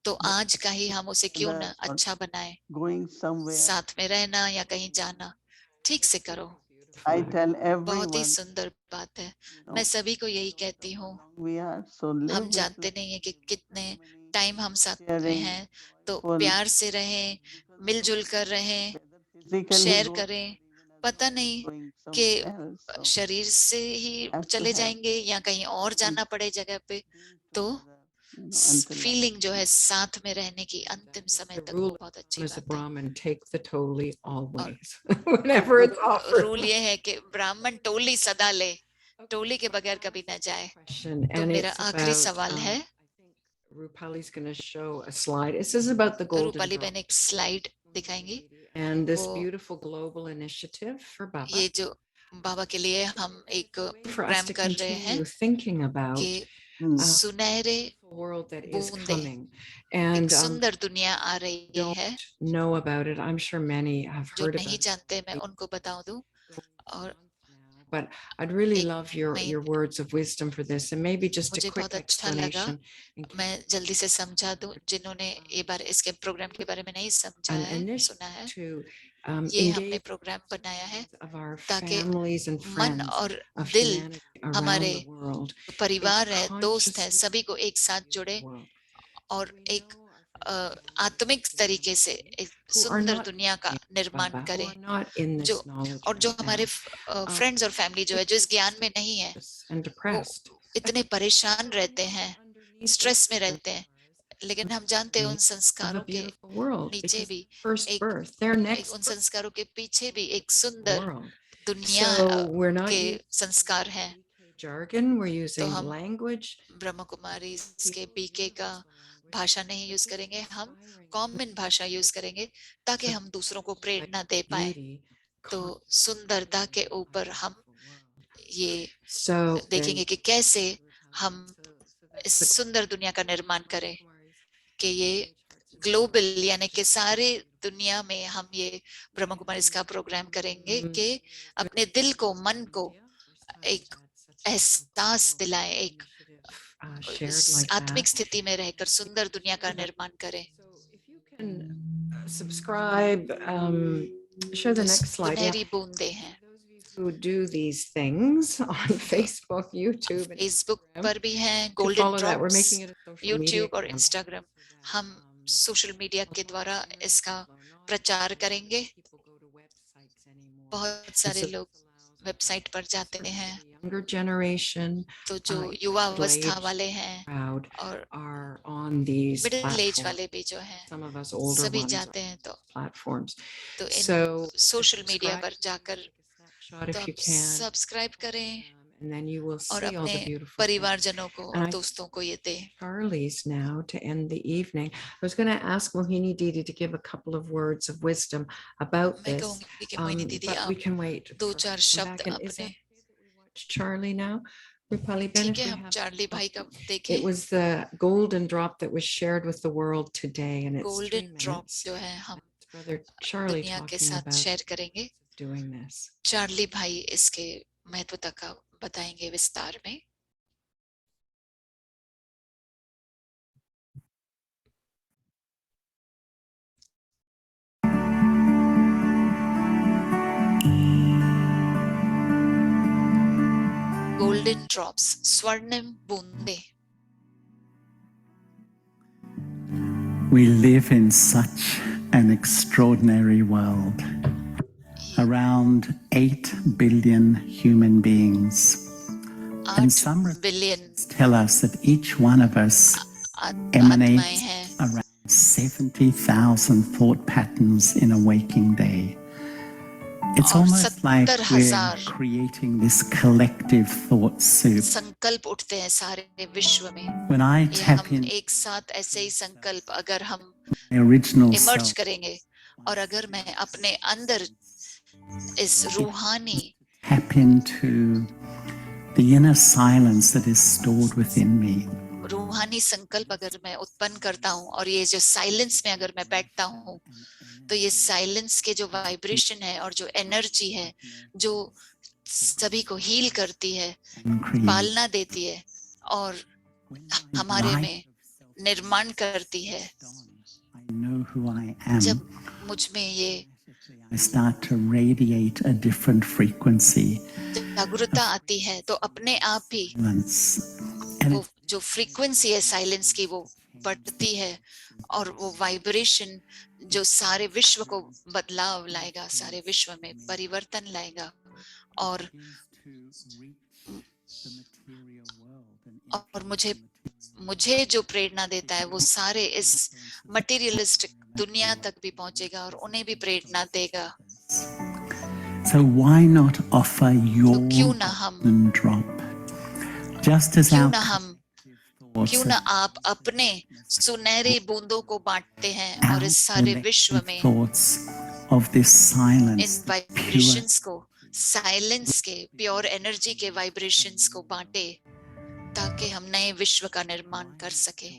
तो आज का ही हम उसे क्यों ना अच्छा बनाए। going somewhere. साथ में रहना या कहीं जाना ठीक से करो, I tell बहुत ही everyone, सुंदर बात है। you मैं know, सभी को यही कहती हूँ, we are so live हम with जानते नहीं है कि कितने टाइम हम साथ में sharing, हैं, तो full, प्यार से रहें, मिलजुल कर रहें, physically शेयर go करें। पता नहीं going कि somewhere else. So शरीर से ही have to चले have जाएंगे या कहीं और जाना पड़े जगह पे, तो you know, until फीलिंग जो है साथ में रहने की अंतिम समय the तक rule वो बहुत अच्छी as a बात है। Brahmin take the toli always whenever it's offered. Rule ये है कि ब्राह्मण टोली सदा ले, टोली के बगैर कभी न जाए। Question, तो and मेरा it's आखिरी about सवाल है, I think Rupali's going to show a slide. This is about the golden Rupali Drop बहन एक स्लाइड दिखाएंगी। and this वो beautiful global initiative for Baba ये जो बाबा के लिए हम एक for us प्रोग्राम to कर रहे हैं continue thinking about कि Hmm. सुनहरे the world that is बूंदे, coming. एक And सुंदर दुनिया आ रही don't है। know about it. I'm sure many have जो heard नहीं about it. जानते मैं उनको बताऊं दूं। और But I'd really एक love your महीने words of wisdom for this, and maybe just a मुझे quick बहुत अच्छा लगा, explanation in case मैं जल्दी से समझा दूं जिन्होंने ये बार इसके प्रोग्राम के बारे में नहीं समझा an है, initiative सुना है। to ये हमने engage प्रोग्राम बनाया है of our ताकि families and मन friends और of दिल humanity around हमारे the world, परिवार है, दोस्त है, consciously सभी को एक साथ जुड़े world और एक आत्मिक तरीके से एक who are सुंदर not दुनिया का निर्माण Baba, who करें। are not in जो this knowledge और जो right हमारे now, फ्रेंड्स और फैमिली जो है जो इस ज्ञान में नहीं है, and वो depressed. इतने परेशान रहते हैं, स्ट्रेस में रहते हैं, लेकिन हम जानते हैं उन of a संस्कारों के beautiful world नीचे because भी first एक birth, their next उन birth संस्कारों के पीछे भी एक is the सुंदर world. दुनिया So we're not के using संस्कार हैं. jargon, we're तो using हम language. ब्रह्म कुमारी के बीके का भाषा नहीं यूज करेंगे, हम कॉमन भाषा यूज करेंगे ताकि हम दूसरों को प्रेरणा दे पाए. तो सुंदरता के ऊपर हम ये देखेंगे कि कैसे हम इस सुंदर दुनिया का निर्माण करें, कि ये ग्लोबल यानी कि सारे दुनिया में हम ये ब्रह्म कुमारी का प्रोग्राम करेंगे कि अपने दिल को, मन को एक एहसास दिलाए, एक आत्मिक स्थिति में रहकर सुंदर दुनिया का निर्माण करें. Subscribe, show the next slide. सुनहरी बूंदे हैं. Who do these things on Facebook, YouTube, and Facebook Instagram. पर भी हैं, To golden follow that, we're drops, making it a social media YouTube और account इंस्टाग्राम. हम सोशल मीडिया के द्वारा इसका प्रचार करेंगे. बहुत सारे लोग वेबसाइट पर जाते हैं, younger generation, तो जो युवा अवस्था age वाले हैं crowd और are on these middle age platforms. वाले भी जो हैं, Some of us older सभी ones जाते are हैं. तो platforms. इन So सोशल मीडिया subscribe पर जाकर snapshot तो if you आप can, सब्सक्राइब करें and then you will और see all अपने the beautiful things. परिवारजनों को And और I दोस्तों को ये दें. Charlie's now to end the evening. I was going to ask Mohini Didi to give a couple of words of wisdom about मैं this, कहूंगी कि मोहिनी दीदी but we आप can wait. दो for her चार to come शब्द back. And is अपने. that okay that we watch Charlie now? Rupali Ben, ठीक if है, we हम have चार्ली that. भाई का It देखें. was the golden drop that was shared with the world today, and it's 3 golden drop minutes. जो है हम That's Brother Charlie दुनिया के talking साथ about शेयर करेंगे. doing this. चार्ली भाई इसके महत्वता का बताएंगे विस्तार में. गोल्डन ड्रॉप्स, स्वर्णिम बूंदे. We live in such an extraordinary world. Around 8 billion human beings. And 8 some billion tell us that each one of us आत्माएं emanates हैं. around 70,000 thought patterns in a waking day. It's और almost like 70,000 we're creating this collective thought soup. संकल्प उठते हैं सारे विश्व में. When I ये tap हम in एक साथ ऐसे ही संकल्प अगर हम my original इमर्ज self, करेंगे, और अगर मैं अपने अंदर इस रूहानी tap into the inner silence that is stored within me. रूहानी संकल्प अगर मैं उत्पन्न करता हूँ और ये जो साइलेंस में अगर मैं बैठता हूँ, तो ये साइलेंस के जो वाइब्रेशन है और जो एनर्जी है जो सभी को हील करती है, And create. पालना देती है और हमारे में निर्माण करती है. I know who I am. जब मुझ में ये I start to radiate a different frequency. जागरूकता आती है तो अपने आप ही Balance. And वो जो फ्रीक्वेंसी है साइलेंस की वो बढ़ती है और वो वाइब्रेशन जो सारे विश्व को बदलाव लाएगा, सारे विश्व में परिवर्तन लाएगा. और मुझे जो प्रेरणा देता है वो सारे इस मटेरियलिस्टिक दुनिया तक भी पहुंचेगा और उन्हें भी प्रेरणा देगा. so why not offer your तो क्यों ना हम golden drop? Just as क्यों our ना हम thoughts क्यों ना आप अपने सुनहरी बूंदों को बांटते हैं और इस सारे विश्व में thoughts of this silence, in vibrations को, साइलेंस के, प्योर एनर्जी के वाइब्रेशंस को बांटे ताकि हम नए विश्व का निर्माण कर सके.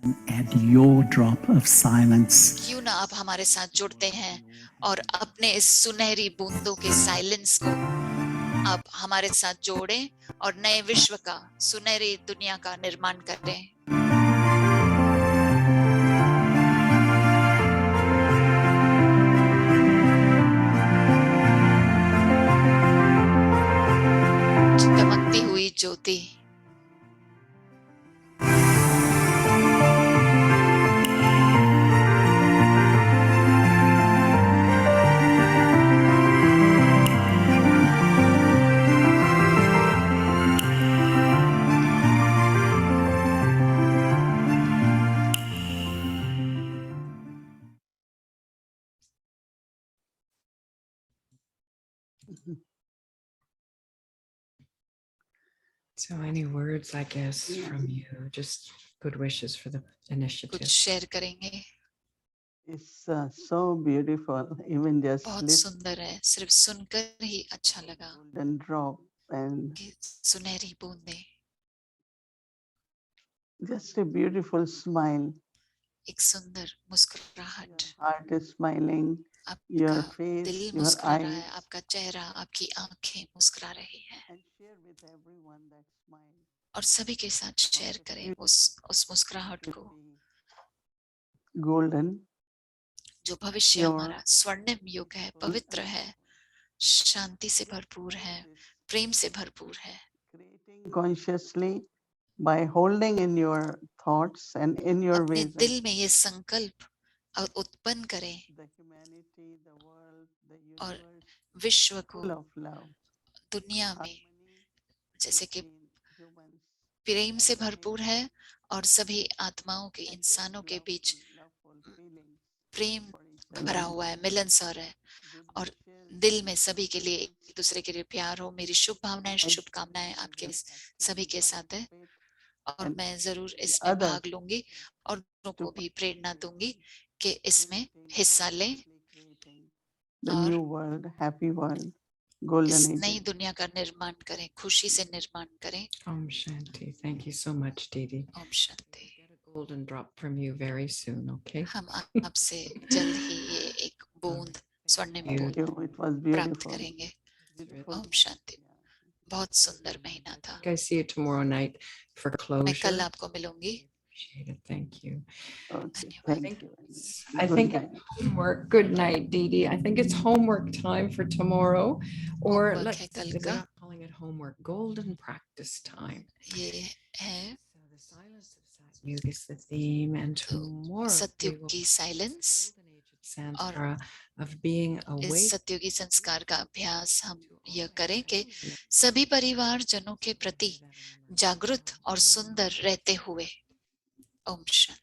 and add your drop of silence. क्यों ना आप हमारे साथ जुड़ते हैं और अपने इस सुनहरी बूंदों के साइलेंस को आप हमारे साथ जोड़ें और नए विश्व का, सुनहरी दुनिया का निर्माण करें. चमकती हुई ज्योति. So any words, I guess, from you, just good wishes for the कुछ initiative. शेयर करेंगे? It's so beautiful, even just बहुत listen सुंदर है, सिर्फ सुनकर ही अच्छा लगा golden drop and कि सुनहरी बूंदें, just a beautiful smile. एक सुंदर Your मुस्कुराहट, heart is smiling, आपका your face, दिल your मुस्कुरा रहा है, eyes, आपका चेहरा, आपकी आंखें मुस्कुरा रही हैं, and share with everyone that smile. और सभी के साथ शेयर करें उस मुस्कुराहट को, Golden, जो भविष्य Your हमारा स्वर्णिम युग है, पवित्र है, शांति से भरपूर है, प्रेम से भरपूर है। creating consciously by holding in your thoughts and in your अपने vision दिल में ये संकल्प उत्पन्न करें the humanity, the world, the और universe विश्व को, full of love, दुनिया में harmony जैसे कि between humans, प्रेम से भरपूर है और सभी आत्माओं के, and इंसानों just के बीच loveful feelings Prem for each भरा other. हुआ है, मिलनसार है, Good और wishes, दिल में सभी के लिए, एक दूसरे के लिए प्यार हो। मेरी शुभ भावनाएं, I शुभकामनाएं आपके just सभी के साथ है, participate और and मैं जरूर encourage इसमें others भाग लूंगी और दूसरों to को भी प्रेरणा दूंगी कि participate इसमें in हिस्सा लें consciously creating the और new world, happy world, golden इस age. नई दुनिया का निर्माण करें, खुशी से निर्माण करें। Om Shanti. Thank you so much, Didi. Om Shanti. Get a golden drop from you very soon, okay? हम आपसे जल्द ही ये एक बूंद, स्वर्णिम you. बूंद Thank you. It was प्राप्त beautiful. करेंगे। Beautiful. ओम शांति। बहुत सुंदर महीना था। I see you tomorrow night for मैं closure. कल आपको मिलूंगी। Appreciate it. Thank you. Okay. धन्यवाद। Thank you. I Good think night. it's homework. Good night, Dee Dee. I think it's homework time for tomorrow, or Homework let's है कल we're का। not calling it homework. Golden practice time. ये है So the silence of Satyug is the theme, and tomorrow we Satyug will की silence, golden age of Sansara of being इस awake. सत्युगी संस्कार का अभ्यास हम यह करें कि सभी परिवार जनों के प्रति जागृत और सुंदर रहते हुए। ओम शांति।